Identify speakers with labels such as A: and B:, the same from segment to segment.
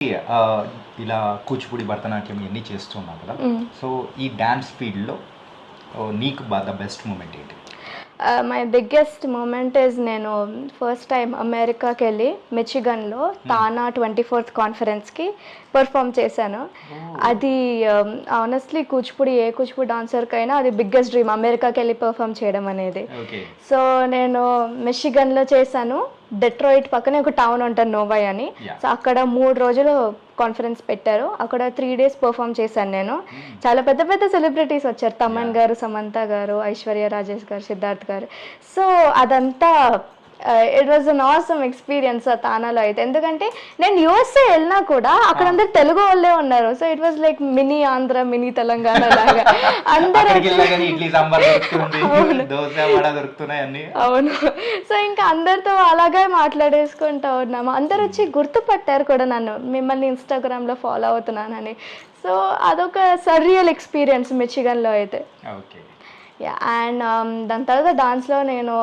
A: ఆహ్, ఇలా కూచిపూడి, భరతనాట్యం ఇయన్నీ చేస్తున్నావు కదా! సో, ఈ డాన్స్ ఫీల్డ్‌లో నీకు ద బెస్ట్ మూమెంట్ ఏంటి?
B: మై బిగ్గెస్ట్ మూమెంట్ ఈజ్ నేను ఫస్ట్ టైం అమెరికాకెళ్ళి మిచిగన్లో తానా 24th కాన్ఫరెన్స్కి పర్ఫామ్ చేశాను. అది ఆనెస్ట్లీ ఏ కూచిపూడి డాన్సర్కైనా అది బిగ్గెస్ట్ డ్రీమ్ అమెరికాకెళ్ళి పర్ఫామ్ చేయడం అనేది.
A: ఓకే.
B: సో నేను మిచిగన్లో చేశాను. డెట్రాయిట్ పక్కనే ఒక టౌన్ ఉంటుంది నోవాయ్ అని. సో అక్కడ 3 రోజులు కాన్ఫరెన్స్ పెట్టారు. అక్కడ 3 days పర్ఫామ్ చేశాను నేను. చాలా పెద్ద పెద్ద సెలబ్రిటీస్ వచ్చారు. తమన్ గారు, సమంత గారు, ఐశ్వర్య రాజేష్ గారు, సిద్ధార్థ్ గారు. సో అదంతా it was an awesome experience ఆ తానాలో అయితే. ఎందుకంటే నేను యూఎస్ఏ వెళ్ళినా కూడా అక్కడ అందరు తెలుగు వాళ్ళే ఉన్నారు. So it was like mini Andhra, mini Telangana లాగా అందరూ. అవును. సో ఇంకా అందరితో అలాగే మాట్లాడేసుకుంటా ఉన్నాము. అందరు వచ్చి గుర్తుపట్టారు కూడా నన్ను, మిమ్మల్ని ఇన్స్టాగ్రామ్లో ఫాలో అవుతున్నానని. సో అదొక సర్రియల్ ఎక్స్పీరియన్స్ మిచిగన్లో అయితే.
A: ఓకే.
B: అండ్ దాని తర్వాత డాన్స్లో నేను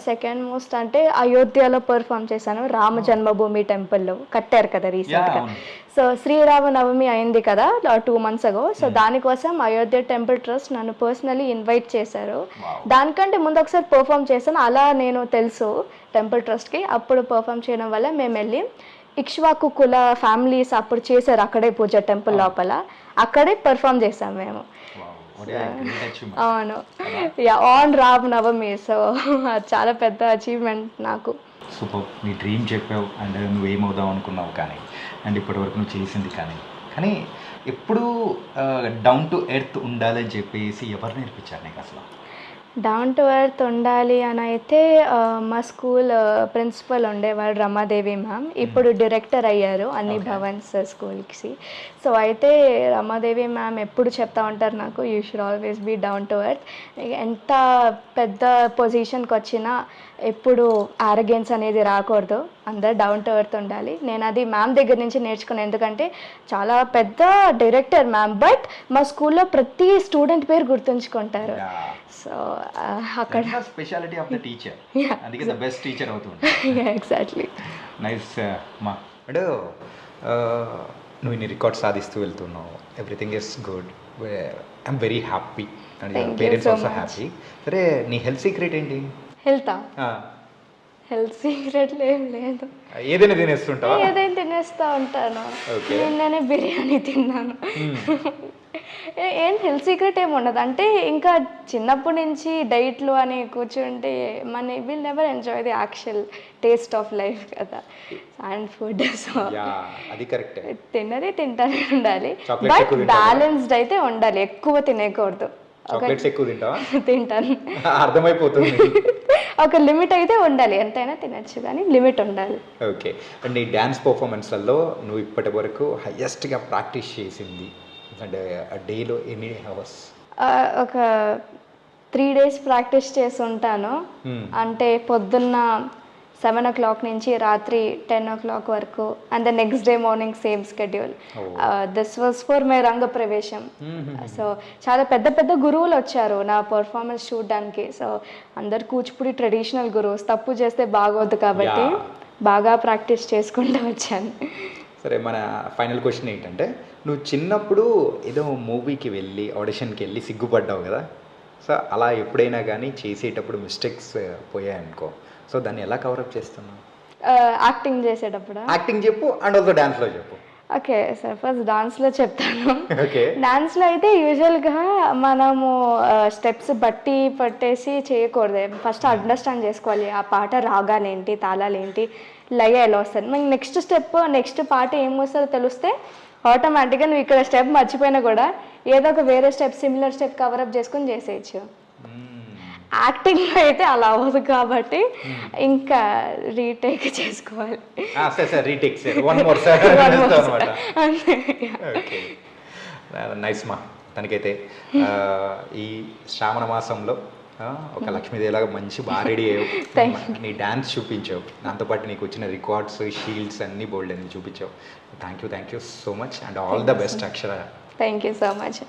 B: సెకండ్ మోస్ట్ అంటే అయోధ్యలో పర్ఫామ్ చేశాను. రామ జన్మభూమి టెంపుల్లో కట్టారు కదా రీసెంట్గా. సో శ్రీరామనవమి అయింది కదా 2 months ago. సో దానికోసం అయోధ్య టెంపుల్ ట్రస్ట్ నన్ను పర్సనలీ ఇన్వైట్ చేశారు. దానికంటే ముందు ఒకసారి పర్ఫామ్ చేశాను. అలా నేను తెలుసు టెంపుల్ ట్రస్ట్కి. అప్పుడు పర్ఫామ్ చేయడం వల్ల మేము వెళ్ళి ఇక్ష్వాకు కుల ఫ్యామిలీస్ అప్పుడు చేశారు అక్కడే పూజ టెంపుల్ లోపల. అక్కడే పర్ఫామ్ చేసాం మేము. అవును. ఆన్ రామ్ నవమి. సో అది చాలా పెద్ద అచీవ్మెంట్ నాకు.
A: సూపర్. నీ డ్రీమ్ చెప్పావు అండ్ నువ్వేమవుదాం అనుకున్నావు కానీ, అండ్ ఇప్పటివరకు నువ్వు చేసింది కానీ ఎప్పుడు డౌన్ టు ఎర్త్ ఉండాలని చెప్పేసి ఎవరు నేర్పించారు నీకు అసలు?
B: డౌన్ టు ఎర్త్ ఉండాలి అని అయితే మా స్కూల్ ప్రిన్సిపల్ ఉండేవాడు రమాదేవి మ్యామ్. ఇప్పుడు డైరెక్టర్ అయ్యారు అన్ని భవన్స్ స్కూల్కి. సో అయితే రమాదేవి మ్యామ్ ఎప్పుడు చెప్తా ఉంటారు నాకు, you should always be down to earth. ఎంత పెద్ద పొజిషన్కి వచ్చినా ఎప్పుడు ఆరగెన్స్ అనేది రాకూడదు, అందరు డౌన్ టు ఎర్త్ ఉండాలి. నేను అది మ్యామ్ దగ్గర నుంచి నేర్చుకున్నాను. ఎందుకంటే చాలా పెద్ద డైరెక్టర్ మ్యామ్, బట్ మా స్కూల్లో ప్రతి స్టూడెంట్ పేరు గుర్తుంచుకుంటారు. సో అక్కడ
A: స్పెషాలిటీ ఆఫ్ ద టీచర్, అందుకే ద బెస్ట్ టీచర్ అవుతుంది.
B: ఎగ్జాక్ట్లీ.
A: నైస్ మా. అంటే నువ్వు ఇన్ని రికార్డ్స్ సాధిస్తూ వెళ్తున్నావు, everything is good, I'm very happy and your parents also happy. సరే, నీ హెల్త్ సీక్రెట్ ఏంటి?
B: హెల్త్ సీక్రెట్లు ఏం లేదు.
A: ఏదైనా తినేస్తుంటావా?
B: ఏదైనా తినేస్తూ ఉంటాను. నిన్ననే బిర్యానీ తిన్నాను. ఏం హెల్త్ సీక్రెట్ ఏమి ఉండదు. అంటే ఇంకా చిన్నప్పటి నుంచి డైట్లు అని కూర్చుంటే మన will never enjoy the actual taste of life కదా, అండ్ ఫుడ్. సో
A: అది కరెక్ట్.
B: తిన్నది తింటానే ఉండాలి, బట్ బ్యాలెన్స్డ్ అయితే ఉండాలి. ఎక్కువ తినేయకూడదు.
A: ఎక్కువ తింటావా?
B: తింటాను,
A: అర్థమైపోతుంది.
B: ఒక లిమిట్ అయితే ఉండాలి. ఎంతైనా తినచ్చు కానీ లిమిట్ ఉండాలి.
A: ఓకే. అండ్ నీ డ్యాన్స్ పర్ఫార్మెన్స్లలో నువ్వు ఇప్పటి వరకు హైయెస్ట్గా ప్రాక్టీస్ చేసింది అంటే డేలో ఎన్ని అవర్స్?
B: ఒక 3 days ప్రాక్టీస్ చేసి ఉంటాను. అంటే పొద్దున్న 7 o'clock నుంచి రాత్రి 10 o'clock వరకు, and the next day morning same schedule. This was for my రంగ ప్రవేశం. సో చాలా పెద్ద పెద్ద గురువులు వచ్చారు నా పర్ఫార్మెన్స్ చూడడానికి. సో అందరు కూచిపూడి ట్రెడిషనల్ గురువుస్, తప్పు చేస్తే బాగోదు కాబట్టి బాగా ప్రాక్టీస్ చేసుకుంటూ వచ్చాను.
A: సరే, మన ఫైనల్ క్వశ్చన్ ఏంటంటే, నువ్వు చిన్నప్పుడు ఏదో మూవీకి వెళ్ళి ఆడిషన్కి వెళ్ళి సిగ్గుపడ్డావు కదా, సో అలా ఎప్పుడైనా కానీ చేసేటప్పుడు మిస్టేక్స్ పోయాయనుకో, సో దాన్ని ఎలా కవరప్ చేస్తున్నావు?
B: యాక్టింగ్ చేసేటప్పుడు
A: యాక్టింగ్ చెప్పు, అండ్ ఆల్సో డాన్స్లో చెప్పు.
B: ఓకే సార్, ఫస్ట్ డాన్స్లో చెప్తాను. డాన్స్లో అయితే యూజువల్గా మనము స్టెప్స్ బట్టి పట్టేసి చేయకూడదు. ఫస్ట్ అండర్స్టాండ్ చేసుకోవాలి ఆ పాట రాగాలేంటి, తాళాలేంటి, లయ ఎలా వస్తుంది. మనకి నెక్స్ట్ స్టెప్ నెక్స్ట్ పాట ఏం వస్తుందో తెలిస్తే ఆటోమేటిక్గా నువ్వు ఇక్కడ స్టెప్ మర్చిపోయినా కూడా ఏదో ఒక వేరే స్టెప్, సిమిలర్ స్టెప్ కవరప్ చేసుకుని చేసేయచ్చు. యాక్టింగ్లో అయితే అలా అవ్వదు కాబట్టి ఇంకా రీటేక్ చేసుకోవాలి.
A: నైస్ మా. తనకైతే ఈ శ్రావణ మాసంలో ఒక లక్ష్మీదేవిలాగా మంచి బాగా రెడీ అయ్యావు, నీ డ్యాన్స్ చూపించావు, దాంతోపాటు నీకు వచ్చిన రికార్డ్స్, షీల్డ్స్ అన్నీ బోల్డ్ అని చూపించావు. Thank you so much and all the best Akshara.
B: Thank you so much.